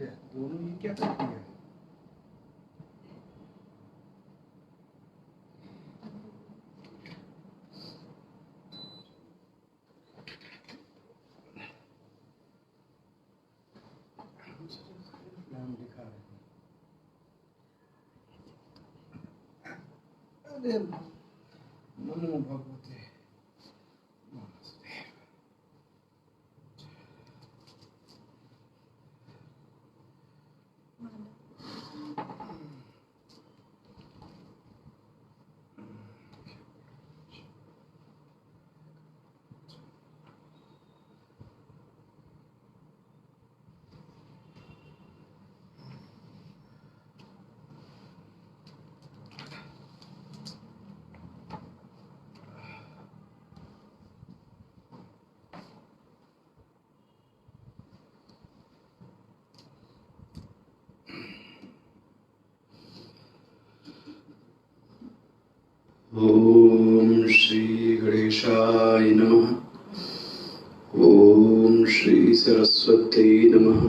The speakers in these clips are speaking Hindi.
दोनों ये क्या करती है? नाम दिखा रहे हैं। अरे नमो भगवते वासुदेव। ओम श्री गणेशाय नमः। ओम श्री सरस्वती नमः।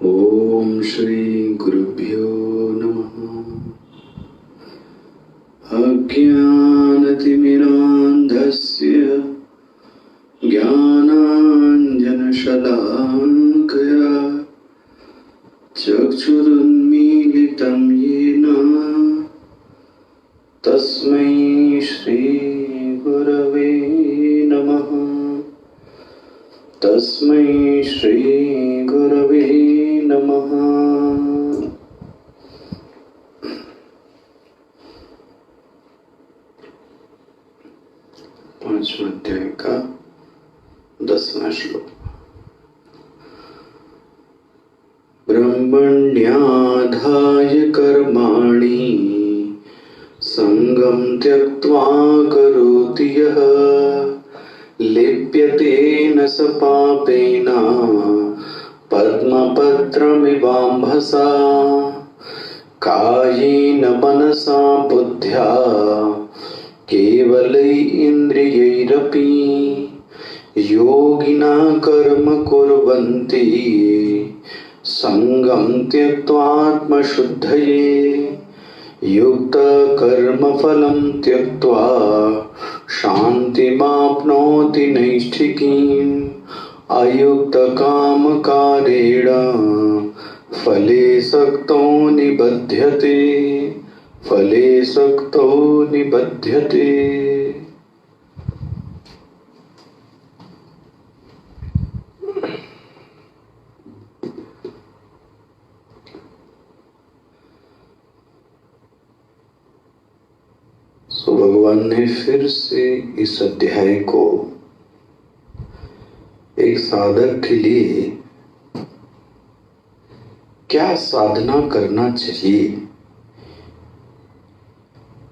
ओम श्री गुरुभ्यो नमः। अज्ञानतिमिरान्धस्य ज्ञानाञ्जनशलाकया चक्षुरुन्मीलितं येन तस्मै श्री गुरवे नमः। तस्मै श्री गुरवे नमः। पांचवें अध्याय का 10वां श्लोक। ब्रह्मण्याधाय कर्माणि संगम त्यक्त्वा करोति यः लिप्यते न स पापेन पद्मपत्रमिवाम्भसा कायेन मनसा बुद्ध्या केवलैरिन्द्रियैरपि योगिना कर्म कुर्वन्ति संगम त्यक्त्वात्मशुद्धये युक्त कर्म फलं त्यक्त्वा शान्तिमाप्नोति नैष्ठिकीम् अयुक्त कामकारेण फले सक्तो निबध्यते। फले सक्तो निबध्यते। तो भगवान ने फिर से इस अध्याय को एक साधक के लिए क्या साधना करना चाहिए,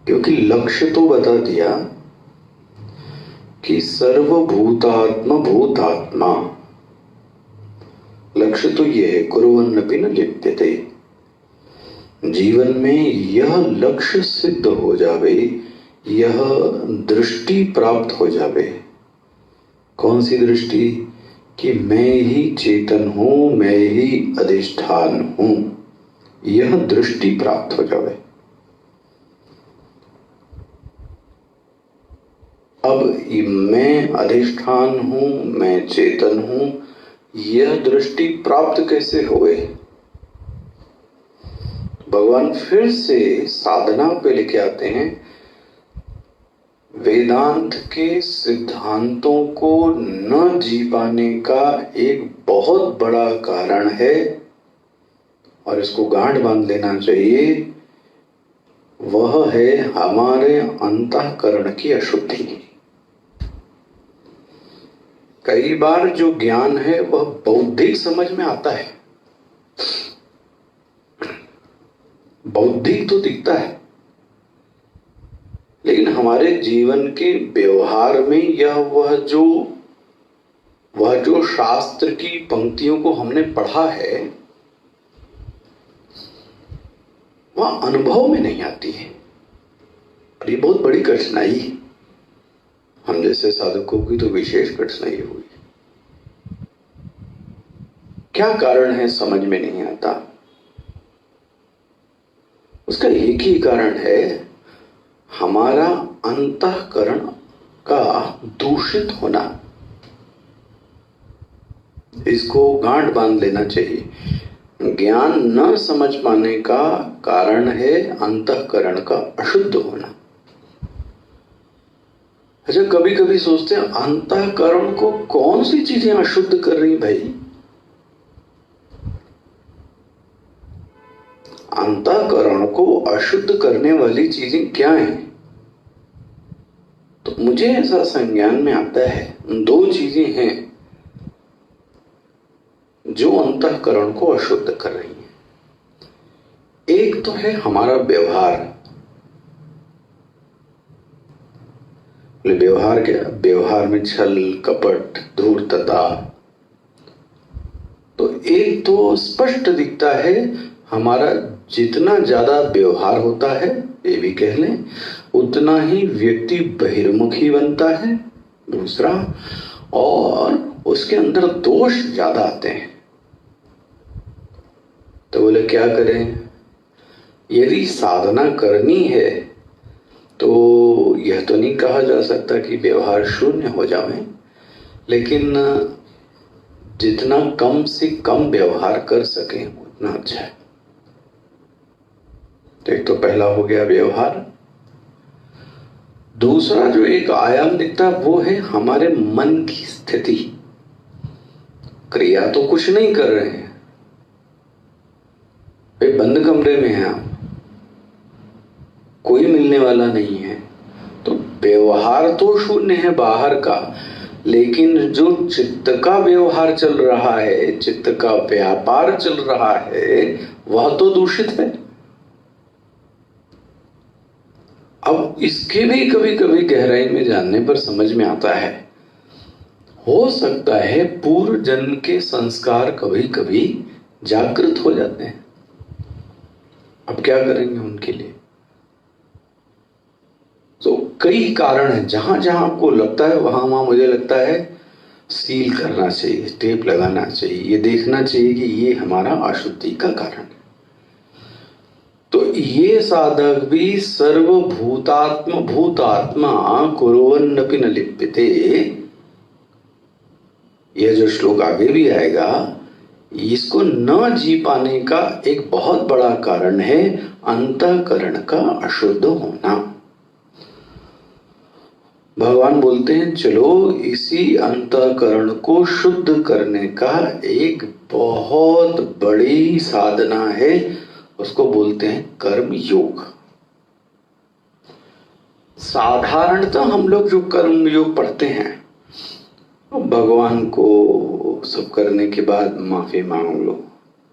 क्योंकि लक्ष्य तो बता दिया कि सर्वभूतात्मा भूतात्मा, लक्ष्य तो यह है कुर्वन्नपि न लिप्यते। जीवन में यह लक्ष्य सिद्ध हो जावे, यह दृष्टि प्राप्त हो जावे। कौन सी दृष्टि? कि मैं ही चेतन हूं, मैं ही अधिष्ठान हूं, यह दृष्टि प्राप्त हो जावे। अब मैं अधिष्ठान हूं, मैं चेतन हूं, यह दृष्टि प्राप्त कैसे होए? भगवान फिर से साधना पे लेके आते हैं। वेदांत के सिद्धांतों को न जी पाने का एक बहुत बड़ा कारण है, और इसको गांठ बांध लेना चाहिए, वह है हमारे अंतःकरण की अशुद्धि। कई बार जो ज्ञान है वह बौद्धिक समझ में आता है, बौद्धिक तो दिखता है, लेकिन हमारे जीवन के व्यवहार में यह वह जो शास्त्र की पंक्तियों को हमने पढ़ा है वह अनुभव में नहीं आती है। और ये बहुत बड़ी कठिनाई है। हम जैसे साधकों की तो विशेष कठिनाई हुई। क्या कारण है समझ में नहीं आता। उसका एक ही कारण है, हमारा अंतःकरण का दूषित होना। इसको गांठ बांध लेना चाहिए। ज्ञान न समझ पाने का कारण है अंतःकरण का अशुद्ध होना। अच्छा, कभी कभी सोचते हैं अंतःकरण को कौन सी चीजें अशुद्ध कर रही भाई? अंतःकरण को अशुद्ध करने वाली चीजें क्या हैं? तो मुझे ऐसा संज्ञान में आता है दो चीजें हैं जो अंतःकरण को अशुद्ध कर रही हैं। एक तो है हमारा व्यवहार। व्यवहार क्या? व्यवहार में छल कपट धूर्तता। तो एक तो स्पष्ट दिखता है, हमारा जितना ज्यादा व्यवहार होता है, ये भी कह लें, उतना ही व्यक्ति बहिर्मुखी बनता है। दूसरा, और उसके अंदर दोष ज्यादा आते हैं। तो बोले क्या करें? यदि साधना करनी है तो यह तो नहीं कहा जा सकता कि व्यवहार शून्य हो जाए, लेकिन जितना कम से कम व्यवहार कर सके उतना अच्छा है। तो एक तो पहला हो गया व्यवहार। दूसरा जो एक आयाम दिखता है वो है हमारे मन की स्थिति। क्रिया तो कुछ नहीं कर रहे हैं, भाई बंद कमरे में हैं आप, कोई मिलने वाला नहीं है, तो व्यवहार तो शून्य है बाहर का, लेकिन जो चित्त का व्यवहार चल रहा है, चित्त का व्यापार चल रहा है, वह तो दूषित है। अब इसके भी कभी कभी गहराई में जानने पर समझ में आता है, हो सकता है पूर्व जन्म के संस्कार कभी कभी जागृत हो जाते हैं। अब क्या करेंगे उनके लिए? तो कई कारण हैं। जहां जहां आपको लगता है वहां वहां मुझे लगता है सील करना चाहिए, टेप लगाना चाहिए, ये देखना चाहिए कि ये हमारा अशुद्धि का कारण है। तो ये साधक भी सर्वभूतात्म भूतात्मा कुर्वन्नपि न लिप्यते, यह जो श्लोक आगे भी आएगा, इसको न जी पाने का एक बहुत बड़ा कारण है अंतःकरण का अशुद्ध होना। भगवान बोलते हैं चलो इसी अंतःकरण को शुद्ध करने का एक बहुत बड़ी साधना है, उसको बोलते हैं कर्म योग। साधारणतः हम लोग जो कर्म योग पढ़ते हैं, भगवान को सब करने के बाद माफी मांग लो।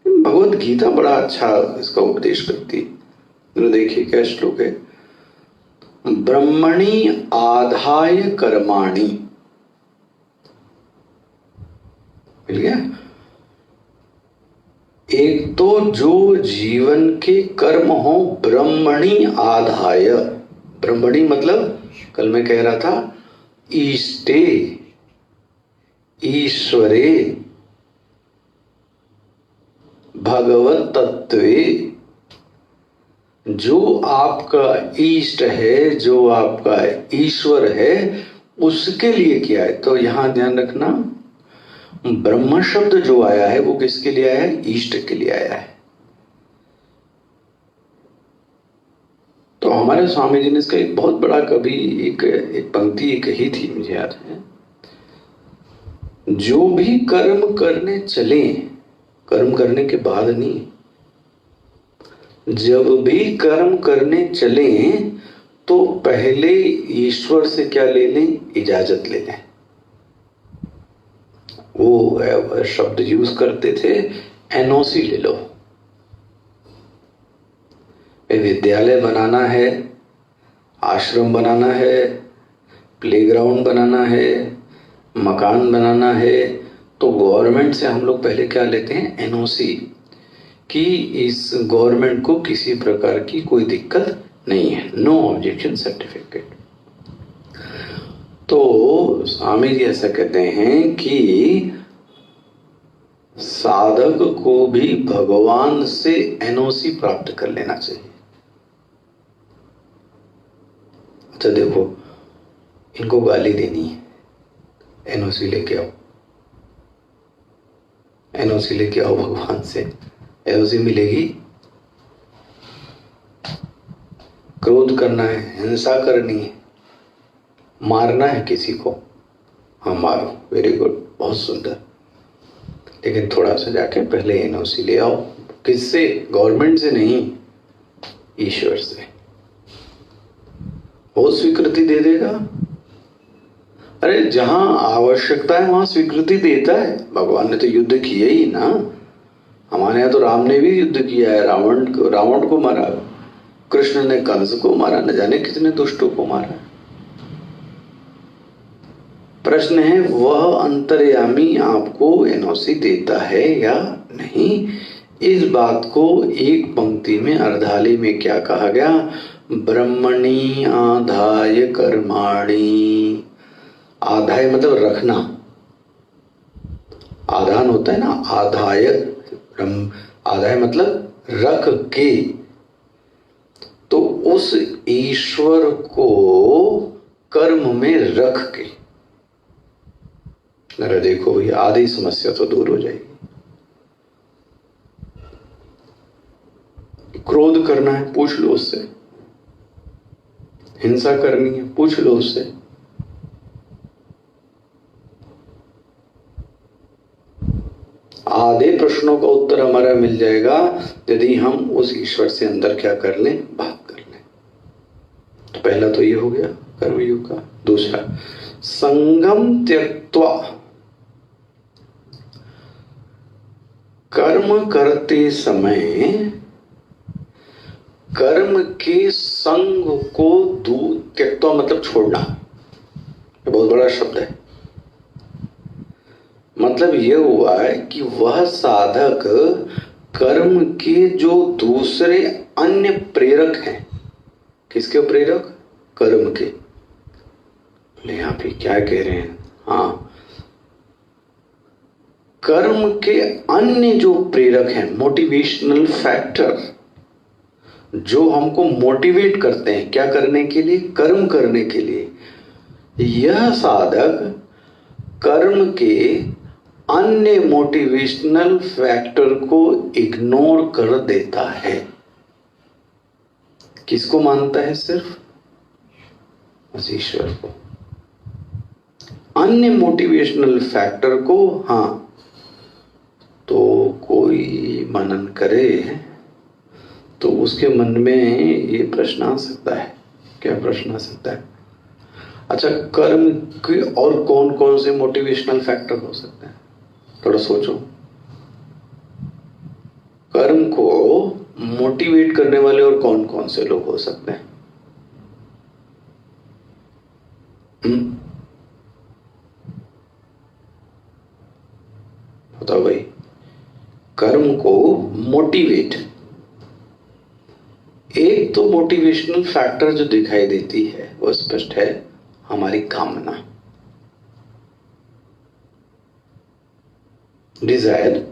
भगवत गीता बड़ा अच्छा इसका उपदेश करती है। देखिए क्या श्लोक है, ब्रह्मणि आधाय कर्माणि। मिल गया? एक तो जो जीवन के कर्म हो ब्रह्मणि आधाय, ब्रह्मणि मतलब कल मैं कह रहा था ईष्टे ईश्वरे भगवत तत्वे, जो आपका इष्ट है, जो आपका ईश्वर है, उसके लिए किया है। तो यहां ध्यान रखना, ब्रह्म शब्द जो आया है वो किसके लिए आया है? इष्ट के लिए आया है। तो हमारे स्वामी जी ने इसका एक बहुत बड़ा कभी एक पंक्ति कही थी, मुझे याद है, जो भी कर्म करने चले, कर्म करने के बाद नहीं, जब भी कर्म करने चले तो पहले ईश्वर से क्या ले लें? इजाजत ले लें। वो शब्द यूज करते थे, एनओसी ले लो। विद्यालय बनाना है, आश्रम बनाना है, प्लेग्राउंड बनाना है, मकान बनाना है, तो गवर्नमेंट से हम लोग पहले क्या लेते हैं? एनओसी, कि इस गवर्नमेंट को किसी प्रकार की कोई दिक्कत नहीं है, नो ऑब्जेक्शन सर्टिफिकेट। तो स्वामी जी ऐसा कहते हैं कि साधक को भी भगवान से एनओसी प्राप्त कर लेना चाहिए। अच्छा देखो, इनको गाली देनी है, एनओसी लेके आओ, एनओसी लेके आओ भगवान से, एनओसी मिलेगी। क्रोध करना है, हिंसा करनी है, मारना है किसी को, हाँ मारो, वेरी गुड, बहुत सुंदर, लेकिन थोड़ा सा जाके पहले एनओसी ले आओ। किससे? गवर्नमेंट से नहीं, ईश्वर से। वो स्वीकृति दे देगा। अरे जहां आवश्यकता है वहां स्वीकृति देता है। भगवान ने तो युद्ध किया ही ना, हमारे यहाँ तो राम ने भी युद्ध किया है, रावण को मारा, कृष्ण ने कंस को मारा, न जाने कितने दुष्टों को मारा। प्रश्न है वह अंतर्यामी आपको एनओसी देता है या नहीं। इस बात को एक पंक्ति में अर्धाली में क्या कहा गया? ब्रह्मणि आधाय कर्माणि। आधाय मतलब रखना, आधान होता है ना, आधाय, आधाय मतलब रख के। तो उस ईश्वर को कर्म में रख के, अरे देखो भैया, आधी समस्या तो दूर हो जाएगी। क्रोध करना है, पूछ लो उससे। हिंसा करनी है, पूछ लो उससे। आधे प्रश्नों का उत्तर हमारा मिल जाएगा यदि हम उस ईश्वर से अंदर क्या कर लें, बात कर लें। तो पहला तो ये हो गया कर्मयोग का। दूसरा, संगम त्यक्त्वा, कर्म करते समय कर्म के संग को दूर, त्यक्त्वा मतलब छोड़ना, ये बहुत बड़ा शब्द है। मतलब यह हुआ है कि वह साधक कर्म के जो दूसरे अन्य प्रेरक हैं, किसके प्रेरक? कर्म के। यहां पे क्या कह रहे हैं? हाँ, कर्म के अन्य जो प्रेरक हैं, मोटिवेशनल फैक्टर, जो हमको मोटिवेट करते हैं क्या करने के लिए? कर्म करने के लिए। यह साधक कर्म के अन्य मोटिवेशनल फैक्टर को इग्नोर कर देता है। किसको मानता है? सिर्फ उस ईश्वर को। अन्य मोटिवेशनल फैक्टर को, हाँ, तो कोई मनन करे तो उसके मन में ये प्रश्न आ सकता है। क्या प्रश्न आ सकता है? अच्छा, कर्म के और कौन कौन से मोटिवेशनल फैक्टर हो सकते हैं? थोड़ा सोचो। कर्म को मोटिवेट करने वाले और कौन कौन से लोग हो सकते हैं? बताओ भाई। कर्म को मोटिवेट, एक तो मोटिवेशनल फैक्टर जो दिखाई देती है वो स्पष्ट है, हमारी कामना, डिजायर,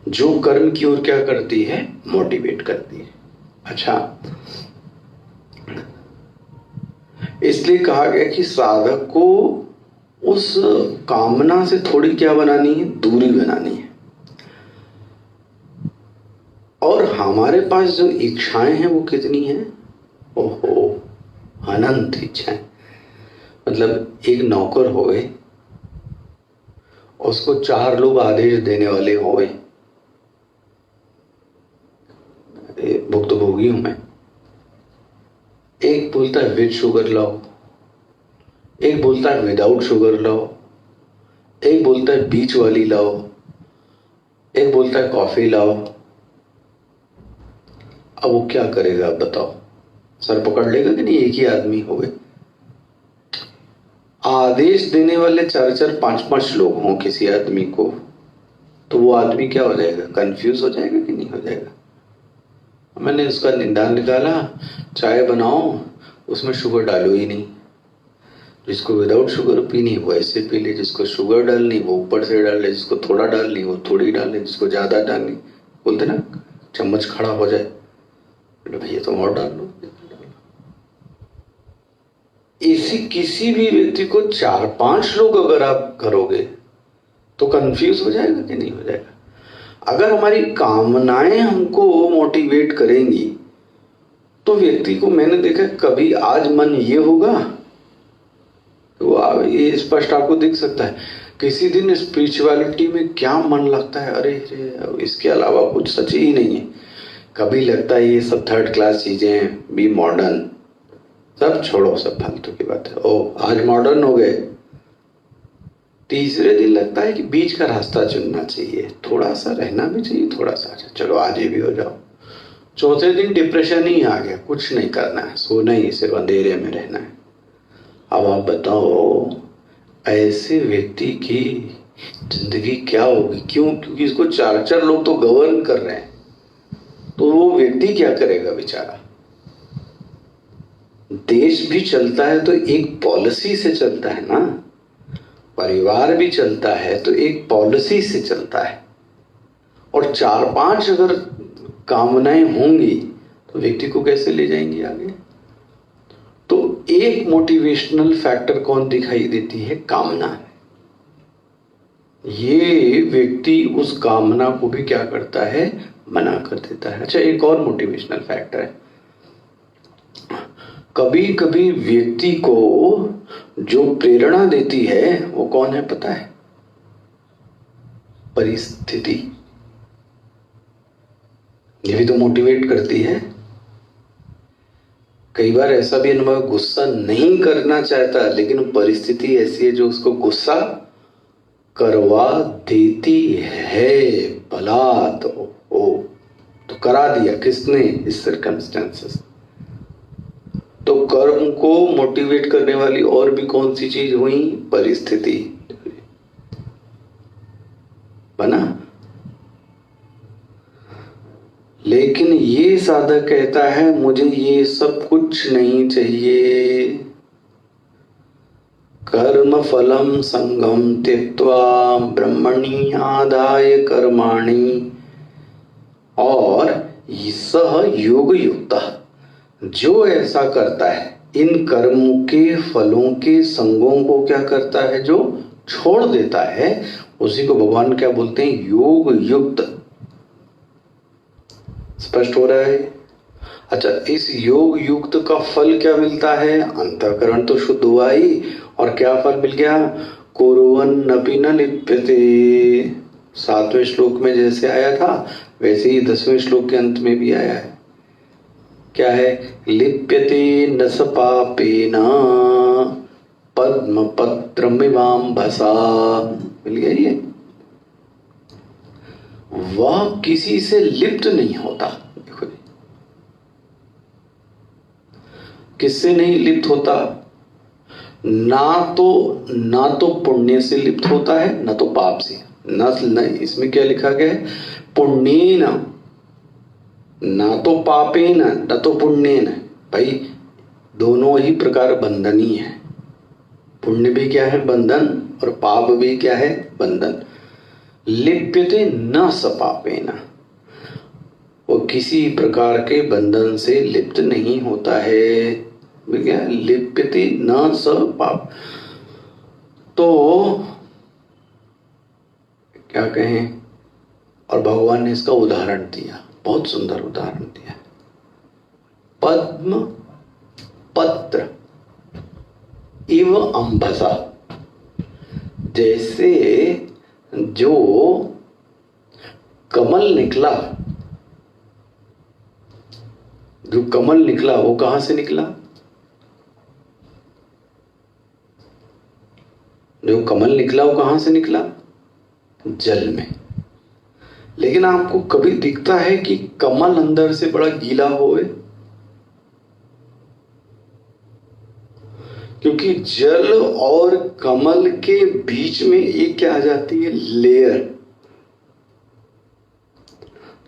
जो कर्म की ओर क्या करती है? मोटिवेट करती है। अच्छा, इसलिए कहा गया कि साधक को उस कामना से थोड़ी क्या बनानी है? दूरी बनानी है। और हमारे पास जो इच्छाएं हैं वो कितनी हैं? ओहो, अनंत इच्छाएं। मतलब एक नौकर होए, उसको 4 लोग आदेश देने वाले होए, भुक्तभोगी हूं मैं। एक बोलता है विद शुगर लाओ, एक बोलता है विदाउट शुगर लाओ, एक बोलता है बीच वाली लाओ, एक बोलता है कॉफी लाओ। अब वो क्या करेगा? आप बताओ, सर पकड़ लेगा कि नहीं? एक ही आदमी हो गए। आदेश देने वाले 4-4, 5-5 लोग हों किसी आदमी को, तो वो आदमी क्या हो जाएगा? कंफ्यूज हो जाएगा कि नहीं हो जाएगा? मैंने उसका निदान निकाला, चाय बनाओ, उसमें शुगर डालो ही नहीं, जिसको विदाउट शुगर पीनी है वो ऐसे पी ले, जिसको शुगर डालनी वो ऊपर से डाल ले, जिसको थोड़ा डालनी वो थोड़ी डाल ले, जिसको ज्यादा डालनी बोलते ना चम्मच खड़ा हो जाए तो भैया तुम और डाल लो। इसी किसी भी व्यक्ति को 4-5 लोग अगर आप करोगे तो कंफ्यूज हो जाएगा कि नहीं हो जाएगा? अगर हमारी कामनाएं हमको मोटिवेट करेंगी तो व्यक्ति को मैंने देखा कभी आज मन ये होगा तो ये स्पष्ट आपको दिख सकता है। किसी दिन स्पिरिचुअलिटी में क्या मन लगता है, अरे इसके अलावा कुछ सच ही नहीं है। कभी लगता है ये सब थर्ड क्लास चीजें, बी मॉडर्न, सब छोड़ो, सब फालतू की बात है, ओ आज मॉडर्न हो गए। तीसरे दिन लगता है कि बीच का रास्ता चुनना चाहिए, थोड़ा सा रहना भी चाहिए, थोड़ा सा अच्छा चलो आज ये भी हो जाओ। चौथे दिन डिप्रेशन ही आ गया, कुछ नहीं करना है, सोना ही, सिर्फ अंधेरे में रहना है। अब आप बताओ ऐसे व्यक्ति की जिंदगी क्या होगी? क्यों? क्योंकि इसको 4-4 लोग तो गवर्न कर रहे हैं, तो वो व्यक्ति क्या करेगा बेचारा? देश भी चलता है तो एक पॉलिसी से चलता है ना, परिवार भी चलता है तो एक पॉलिसी से चलता है, और 4-5 अगर कामनाएं होंगी तो व्यक्ति को कैसे ले जाएंगे आगे? तो एक मोटिवेशनल फैक्टर कौन दिखाई देती है? कामना। ये व्यक्ति उस कामना को भी क्या करता है? मना कर देता है। अच्छा, एक और मोटिवेशनल फैक्टर है, कभी कभी व्यक्ति को जो प्रेरणा देती है वो कौन है पता है? परिस्थिति। ये भी तो मोटिवेट करती है। कई बार ऐसा भी अनुभव, गुस्सा नहीं करना चाहता लेकिन परिस्थिति ऐसी है जो उसको गुस्सा करवा देती है। भला तो करा दिया किसने? इस सर्कमस्टेंसेस। तो कर्म को मोटिवेट करने वाली और भी कौन सी चीज हुई? परिस्थिति बना। लेकिन ये साधक कहता है मुझे ये सब कुछ नहीं चाहिए। कर्म फलम संगम त्यक्त्वा ब्रह्मणि आदाय कर्माणि, और सह योग युक्तः, जो ऐसा करता है इन कर्मों के फलों के संगों को क्या करता है? जो छोड़ देता है, उसी को भगवान क्या बोलते हैं? योग युक्त। स्पष्ट हो रहा है? अच्छा, इस योग युक्त का फल क्या मिलता है? अंतःकरण तो शुद्ध हुआ ही, और क्या फल मिल गया? कुर्वन्नपि न लिप्यते। 7वें श्लोक में जैसे आया था वैसे ही 10वें श्लोक के अंत में भी आया है। क्या है? लिप्यते न स पापेन पद्म पत्रमिवाम्भसा। मिल गया ये। वह किसी से लिप्त नहीं होता। देखो जी, किससे नहीं लिप्त होता? ना तो पुण्य से लिप्त होता है, ना तो पाप से। न इसमें क्या लिखा गया है? पुण्येन, ना तो पापेन न तो पुण्येन। भाई दोनों ही प्रकार बंधनी है। पुण्य भी क्या है? बंधन, और पाप भी क्या है? बंधन। लिप्यते न स पापेन, वो किसी प्रकार के बंधन से लिप्त नहीं होता है। क्या? लिप्यते न स पाप। तो क्या कहें? और भगवान ने इसका उदाहरण दिया, बहुत सुंदर उदाहरण दिया। पद्म पत्र इव अंबसा, जैसे जो कमल निकला, वो कहां से निकला? जो कमल निकला वो कहां से निकला? जल में। लेकिन आपको कभी दिखता है कि कमल अंदर से बड़ा गीला होए? क्योंकि जल और कमल के बीच में एक क्या आ जाती है? लेयर,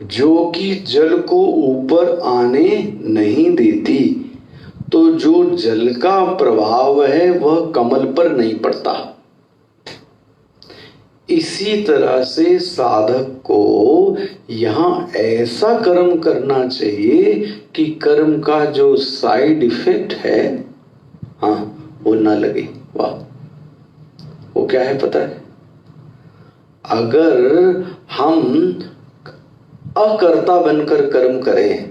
जो कि जल को ऊपर आने नहीं देती। तो जो जल का प्रभाव है वह कमल पर नहीं पड़ता। इसी तरह से साधक को यहां ऐसा कर्म करना चाहिए कि कर्म का जो साइड इफेक्ट है वो ना लगे। वाह, वो क्या है पता है? अगर हम अकर्ता बनकर कर्म करें,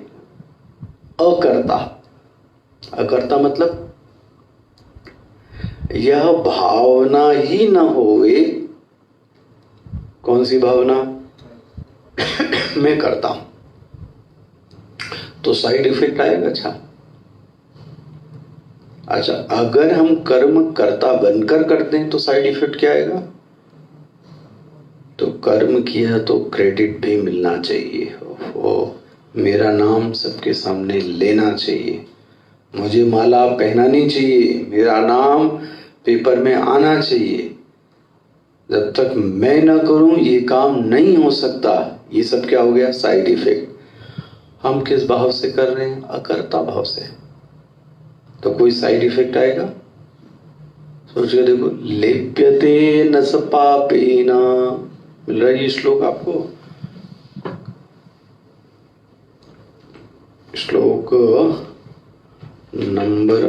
अकर्ता मतलब यह भावना ही ना होवे। कौन सी भावना? मैं करता हूं, तो साइड इफेक्ट आएगा। अच्छा, अगर हम कर्म कर्ता बनकर करते हैं तो साइड इफेक्ट क्या आएगा? तो कर्म किया तो क्रेडिट भी मिलना चाहिए, मेरा नाम सबके सामने लेना चाहिए, मुझे माला पहनानी चाहिए, मेरा नाम पेपर में आना चाहिए। जब तक मैं ना करूं ये काम नहीं हो सकता। ये सब क्या हो गया? Side effect. हम किस भाव से कर रहे हैं? अकर्ता भाव से। तो कोई साइड इफेक्ट आएगा? सोच के देखो। लिप्यते न स पापेन, मिल रहा है ये श्लोक आपको? श्लोक नंबर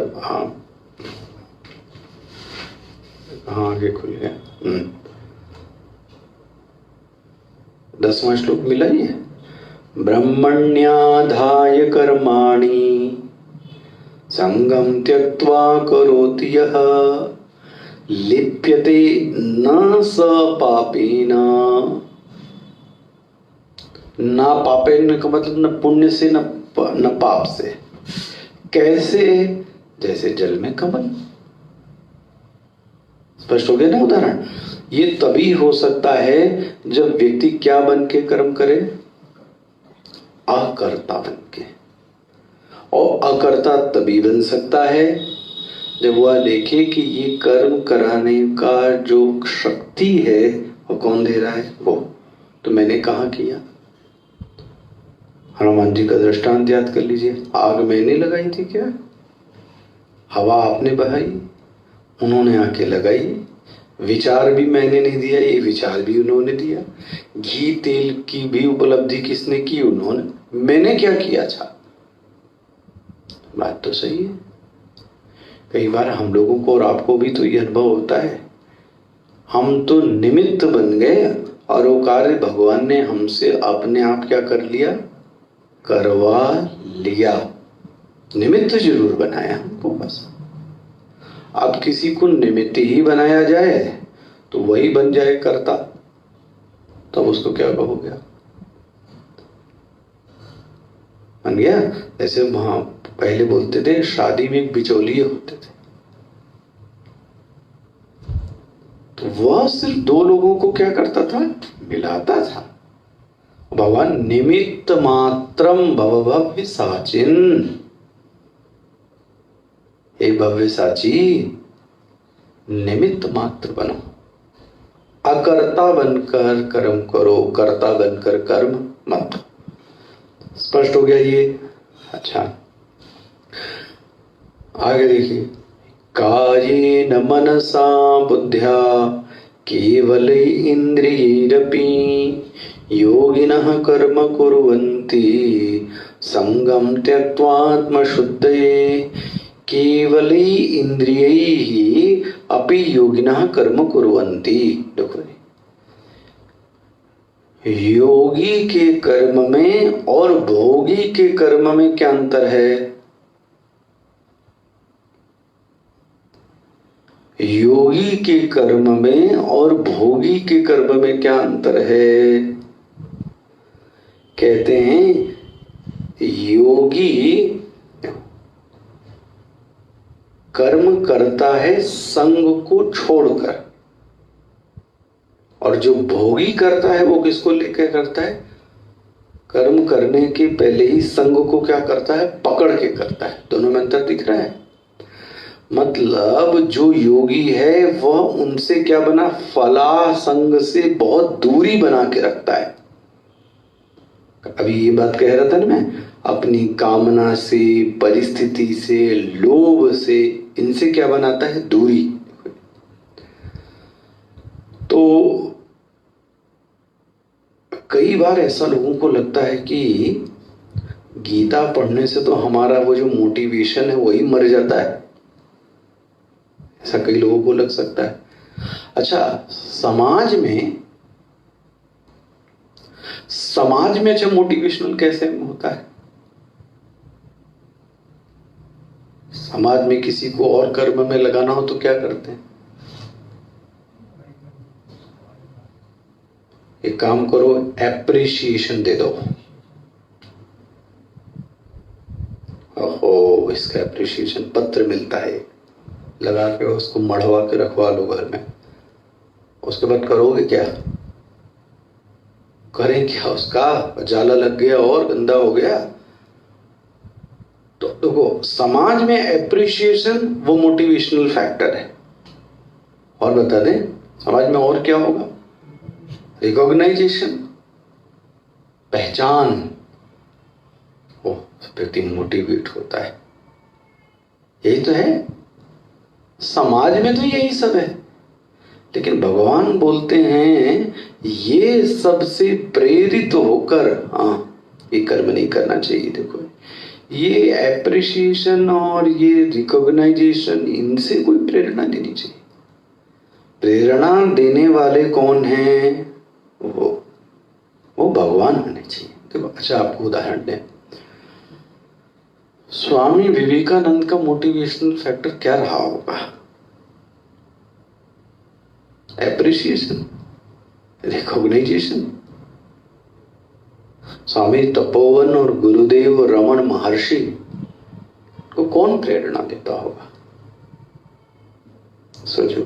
आगे खुल गया। 10वां श्लोक मिला ही है। ब्रह्मण्याधाय कर्माणि संगम त्यक्त्वा करोति यः लिप्यते न स पापेन। ना पापेन का मतलब न पुण्य से न पाप से। कैसे? जैसे जल में कमल। स्पष्ट हो गया ना उदाहरण? ये तभी हो सकता है जब व्यक्ति क्या बन के कर्म करे? अकर्ता बन के। और अकर्ता तभी बन सकता है जब वह देखे कि ये कर्म कराने का जो शक्ति है वो कौन दे रहा है? वो तो मैंने कहाँ किया? हनुमान जी का दृष्टांत याद कर लीजिए। आग मैंने लगाई थी क्या? हवा आपने बहाई, उन्होंने आके लगाई। विचार भी मैंने नहीं दिया, ये विचार भी उन्होंने दिया। घी तेल की भी उपलब्धि किसने की? उन्होंने। मैंने क्या किया था? बात तो सही है। कई बार हम लोगों को और आपको भी तो ये अनुभव होता है, हम तो निमित्त बन गए और वो कार्य भगवान ने हमसे अपने आप क्या कर लिया? करवा लिया। निमित्त जरूर बनाया हमको बस। अब किसी को निमित्त ही बनाया जाए तो वही बन जाए कर्ता, तब उसको क्या कहोगे? बन गया। जैसे वहां पहले बोलते थे शादी में एक बिचौलिए होते थे, तो वह सिर्फ दो लोगों को क्या करता था? मिलाता था। भगवान निमित्त मात्रम भव भव्य साचिन। हे भव्य साची, निमित्त मात्र बनो, अकर्ता बनकर कर्म करो, कर्ता बनकर कर्म मत। स्पष्ट हो गया ये? अच्छा, आगे देखिए। कायेन मनसा बुद्ध्या केवल इंद्रियैरपि योगिनः कर्म कुर्वन्ति संगम त्यक्त्वात्मशुद्धये। केवल इंद्रियैः अपि योगिनः कर्म कुर्वन्ति। देखो, योगी के कर्म में और भोगी के कर्म में क्या अंतर है? योगी के कर्म में और भोगी के कर्म में क्या अंतर है? कहते हैं योगी कर्म करता है संग को छोड़कर, और जो भोगी करता है वो किसको लेकर करता है? कर्म करने के पहले ही संग को क्या करता है? पकड़ के करता है। दोनों में अंतर दिख रहा है। मतलब जो योगी है वह उनसे क्या बना? फलाह संग से बहुत दूरी बना के रखता है। अभी ये बात कह रहा था ना मैं, अपनी कामना से, परिस्थिति से, लोभ से, इनसे क्या बनाता है? दूरी। तो कई बार ऐसा लोगों को लगता है कि गीता पढ़ने से तो हमारा वो जो मोटिवेशन है वही मर जाता है, ऐसा कई लोगों को लग सकता है। अच्छा, समाज में अच्छा मोटिवेशनल कैसे होता है? समाज में किसी को और कर्म में लगाना हो तो क्या करते हैं? एक काम करो, एप्रिसिएशन दे दो। ओहो, इसका एप्रिसिएशन पत्र मिलता है, लगा के उसको मढ़वा के रखवा लो घर में। उसके बाद करोगे क्या? करें क्या? उसका जाला लग गया और गंदा हो गया। तो देखो, समाज में एप्रिसिएशन वो मोटिवेशनल फैक्टर है। और बता दें, समाज में और क्या होगा? रिकॉग्नाइजेशन, पहचान। वो व्यक्ति मोटिवेट होता है। यही तो है, समाज में तो यही सब है। लेकिन भगवान बोलते हैं ये सबसे प्रेरित होकर ये कर्म नहीं करना चाहिए। देखो, ये एप्रिसिएशन और ये रिकॉग्नाइजेशन, इनसे कोई प्रेरणा लेनी चाहिए। प्रेरणा देने वाले कौन हैं? वो भगवान होने चाहिए। देखो, अच्छा आपको उदाहरण दें, स्वामी विवेकानंद का मोटिवेशनल फैक्टर क्या रहा होगा? Appreciation, recognition. स्वामी तपोवन और गुरुदेव रमन महर्षि को कौन प्रेरणा देता होगा? सोचो,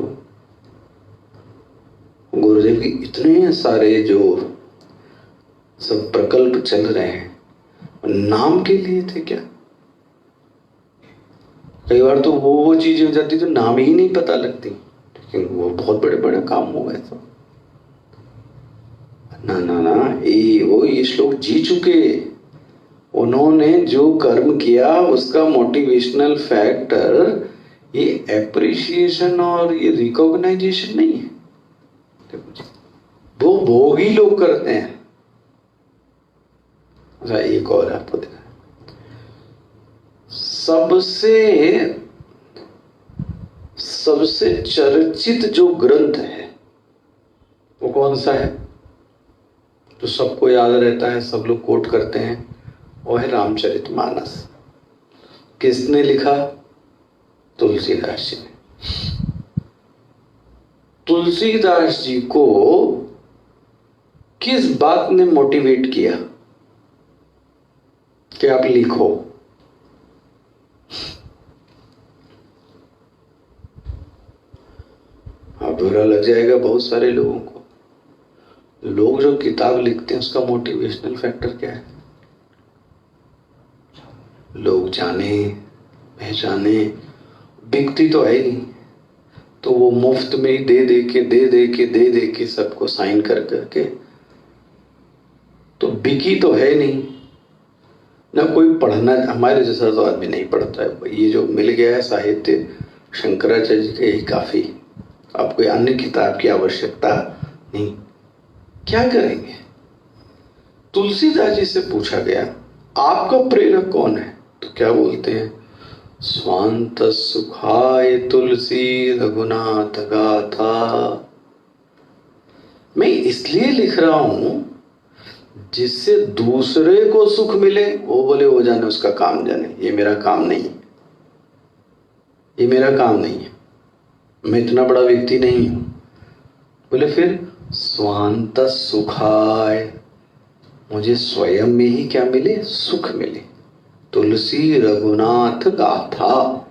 गुरुदेव की इतने सारे जो सब प्रकल्प चल रहे हैं, नाम के लिए थे क्या? कई बार तो वो चीजें हो जाती तो नाम ही नहीं पता लगती, लेकिन वो बहुत बड़े बड़े काम हो गए। तो ना ना ना, ये श्लोक जी चुके। उन्होंने जो कर्म किया उसका मोटिवेशनल फैक्टर ये एप्रिसिएशन और ये रिकॉग्नाइजेशन नहीं है। वो भोगी लोग करते हैं। अच्छा, एक और आपको देखा, सबसे चर्चित जो ग्रंथ है वो कौन सा है? तो सबको याद रहता है, सब लोग कोट करते हैं, वो है रामचरितमानस। किसने लिखा? तुलसीदास जी ने। तुलसीदास जी को किस बात ने मोटिवेट किया कि आप लिखो? बुरा लग जाएगा बहुत सारे लोगों को। लोग जो किताब लिखते हैं उसका मोटिवेशनल फैक्टर क्या है? लोग जाने, पहचाने। बिकती तो है ही नहीं, तो वो मुफ्त में ही दे दे के सबको साइन कर करके, तो बिकी तो है नहीं ना। कोई पढ़ना, हमारे जैसा तो आदमी नहीं पढ़ता है। ये जो मिल गया है साहित्य शंकराचार्य जी का, यही काफी। अब कोई अन्य किताब की आवश्यकता नहीं। क्या करेंगे? तुलसीदास जी से पूछा गया आपका प्रेरक कौन है, तो क्या बोलते हैं? स्वांत सुखाय तुलसी रघुनाथ गाथा। मैं इसलिए लिख रहा हूं जिससे दूसरे को सुख मिले। वो बोले वो जाने, उसका काम जाने, ये मेरा काम नहीं है, ये मेरा काम नहीं है, मैं इतना बड़ा व्यक्ति नहीं हूं। बोले फिर स्वांत सुखाय, मुझे स्वयं में ही क्या मिले? सुख मिले। तुलसी रघुनाथ गाथा,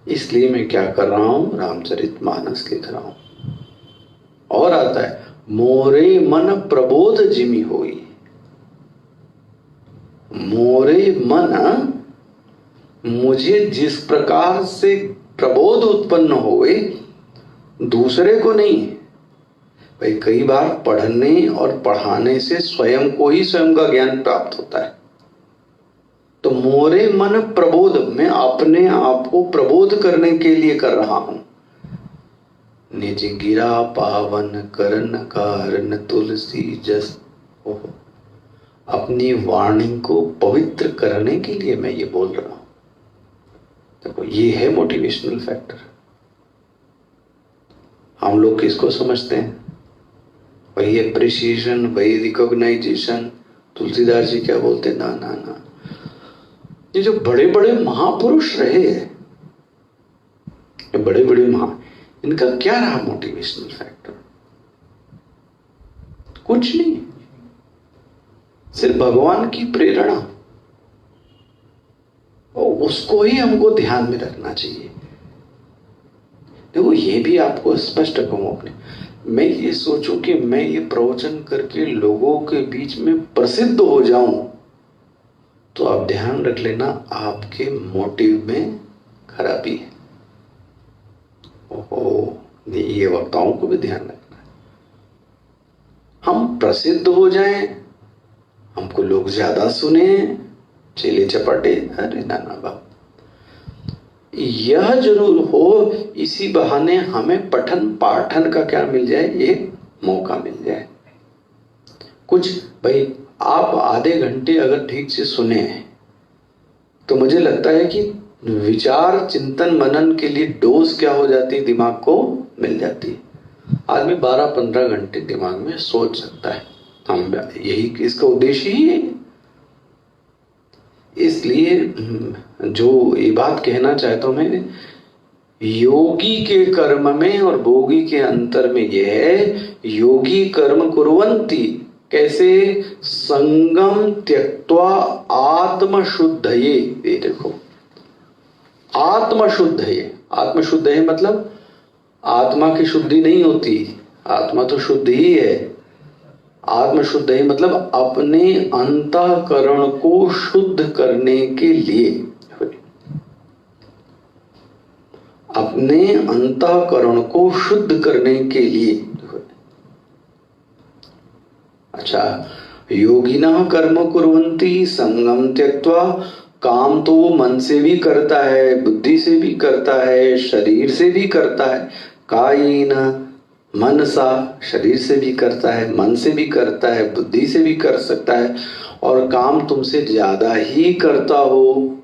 इसलिए मैं क्या कर रहा हूं? रामचरितमानस लिख रहा हूं। और आता है, मोरे मन प्रबोध जिमि होई। मोरे मन, मुझे जिस प्रकार से प्रबोध उत्पन्न होए, दूसरे को नहीं। भाई कई बार पढ़ने और पढ़ाने से स्वयं को ही स्वयं का ज्ञान प्राप्त होता है। तो मोरे मन प्रबोध, मैं अपने आप को प्रबोध करने के लिए कर रहा हूं। निज गिरा पावन करन कारण तुलसी जस, अपनी वाणी को पवित्र करने के लिए मैं ये बोल रहा हूं। देखो ये है मोटिवेशनल फैक्टर। हम लोग किसको समझते हैं? वही एप्रिसिएशन, वही रिकॉग्नाइजेशन। तुलसीदास जी क्या बोलते हैं? ना ना ना, ये जो बड़े बड़े महापुरुष रहे, ये बड़े बड़े इनका क्या रहा मोटिवेशनल फैक्टर? कुछ नहीं, सिर्फ भगवान की प्रेरणा। और उसको ही हमको ध्यान में रखना चाहिए। देखो ये भी आपको स्पष्ट कहूं, अपने मैं ये सोचूं कि मैं ये प्रवचन करके लोगों के बीच में प्रसिद्ध हो जाऊं, तो आप ध्यान रख लेना आपके मोटिव में खराबी है। ओहो, ये वक्ताओं को भी ध्यान रखना है। हम प्रसिद्ध हो जाएं, हमको लोग ज्यादा सुने, चेले चपाटे, अरे ना ना बाप, यह जरूर हो इसी बहाने हमें पठन पाठन का क्या मिल जाए, ये मौका मिल जाए। कुछ भाई आप आधे घंटे अगर ठीक से सुने तो मुझे लगता है कि विचार चिंतन मनन के लिए डोज क्या हो जाती है, दिमाग को मिल जाती है। आदमी 12-15 घंटे दिमाग में सोच सकता है। हम यही इसका उद्देश्य ही है। इसलिए जो ये बात कहना चाहता हूं मैं, योगी के कर्म में और भोगी के अंतर में यह है, योगी कर्म कुर्वन्ति, कैसे? संगम त्यक्त्वा आत्मशुद्धये। ये देखो, आत्मशुद्धये, आत्मशुद्धये मतलब आत्मा की शुद्धि नहीं होती, आत्मा तो शुद्ध ही है। आत्मशुद्ध है मतलब अपने अंतःकरण को शुद्ध करने के लिए, अपने अंतःकरण को शुद्ध करने के लिए। अच्छा, योगिनः कर्म कुर्वन्ति संगम त्यक्त्वा, काम तो वो मन से भी करता है, बुद्धि से भी करता है, शरीर से भी करता है। कायेन मनसा, शरीर से भी करता है, मन से भी करता है, बुद्धि से भी कर सकता है। और काम तुमसे ज्यादा ही करता हो,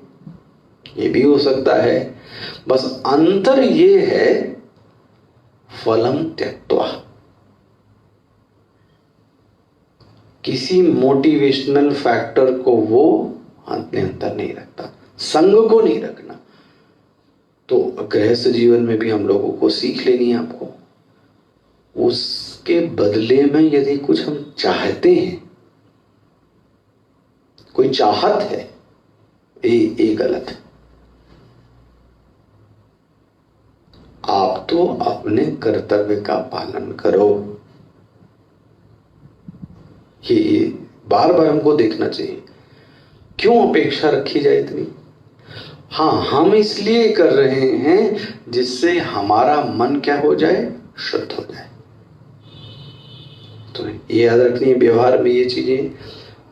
ये भी हो सकता है। बस अंतर ये है, फलम त्यक्त्वा। किसी मोटिवेशनल फैक्टर को वो अपने अंदर नहीं रखता, संग को नहीं रखना। तो गृहस्थ जीवन में भी हम लोगों को सीख लेनी है आपको। उसके बदले में यदि कुछ हम चाहते हैं, कोई चाहत है, ये गलत है। आप तो अपने कर्तव्य का पालन करो। ये बार बार हमको देखना चाहिए, क्यों अपेक्षा रखी जाए इतनी? हाँ, हम इसलिए कर रहे हैं जिससे हमारा मन क्या हो जाए, शुद्ध हो जाए। तो ये याद रखनी है व्यवहार में ये चीजें।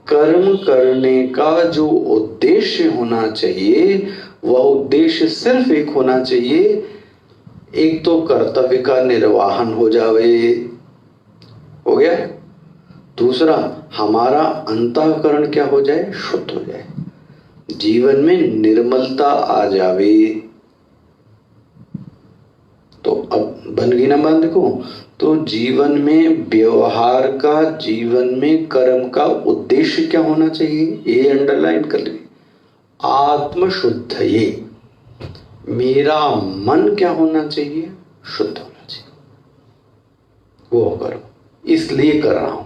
कर्म करने का जो उद्देश्य होना चाहिए, वह उद्देश्य सिर्फ एक होना चाहिए, एक तो कर्तव्य का निर्वाहन हो जावे, हो गया। दूसरा, हमारा अंतःकरण क्या हो जाए, शुद्ध हो जाए, जीवन में निर्मलता आ जावे। तो अब बन गई ना बात। देखो, तो जीवन में व्यवहार का, जीवन में कर्म का उद्देश्य क्या होना चाहिए, ये अंडरलाइन कर ले। आत्मशुद्धये, मेरा मन क्या होना चाहिए, शुद्ध होना चाहिए। वो करो, इसलिए कर रहा हूं,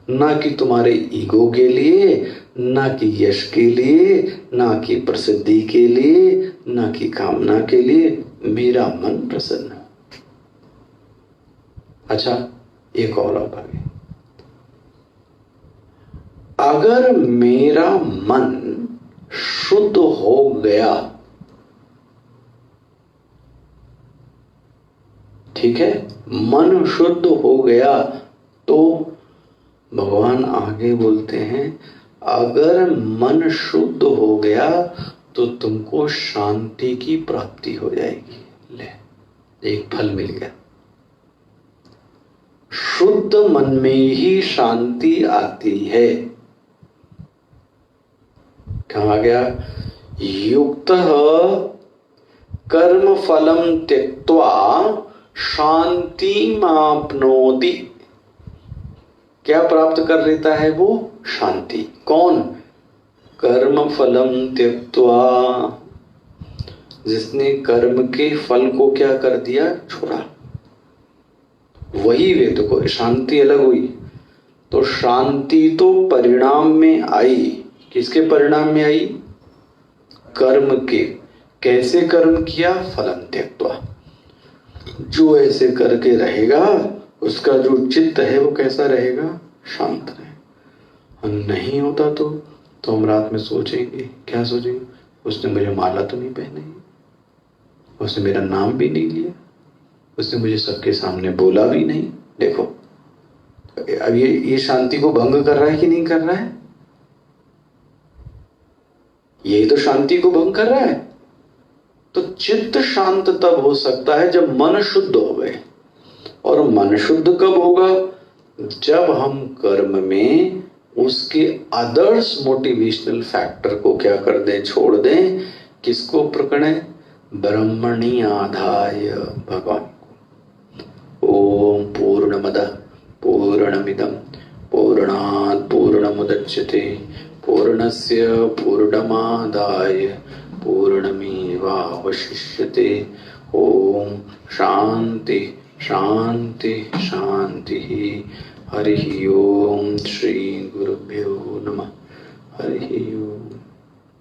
ना कि तुम्हारे ईगो के लिए, ना कि यश के लिए, ना कि प्रसिद्धि के लिए, ना कि कामना के लिए। मेरा मन प्रसन्न है। अच्छा, एक और आप आगे, अगर मेरा मन शुद्ध हो गया, ठीक है, मन शुद्ध हो गया तो भगवान आगे बोलते हैं, अगर मन शुद्ध हो गया तो तुमको शांति की प्राप्ति हो जाएगी। ले, एक फल मिल गया। शुद्ध मन में ही शांति आती है। कहा गया, युक्तः कर्म फलम त्यक्त्वा शांति माप्नोति। क्या प्राप्त कर लेता है वो? शांति। कौन? कर्म फलम त्यक्त्वा, जिसने कर्म के फल को क्या कर दिया? छोड़ा। वही वेद को, शांति अलग हुई। तो शांति तो परिणाम में आई। किसके परिणाम में आई? कर्म के। कैसे कर्म किया? फलम त्यक्त्वा। जो ऐसे करके रहेगा उसका जो चित्त है वो कैसा रहेगा? शांत रहेगा। नहीं होता तो हम रात में सोचेंगे, क्या सोचेंगे? उसने मुझे माला तो नहीं पहनाई, उसने मेरा नाम भी नहीं लिया, उसने मुझे सबके सामने बोला भी नहीं। देखो अब ये शांति को भंग कर रहा है कि नहीं कर रहा है? यही तो शांति को भंग कर रहा है। तो चित्त शांत तब हो सकता है जब मन शुद्ध हो गए। और मन शुद्ध कब होगा? जब हम कर्म में उसके अदर्स मोटिवेशनल फैक्टर को क्या कर दें? छोड़ दें। किसको पकड़े? ब्रह्मणि आधाय भगवान को। ओम पूर्णमदः पूर्णमिदं पूर्णात् पूर्णमुदच्यते पूर्णस्य पूर्णमादाय पूर्णमेवावशिष्यते। ओम शांति शांति शांति। हरि ओम। श्री गुरुभ्यो नमः। हरि ओम।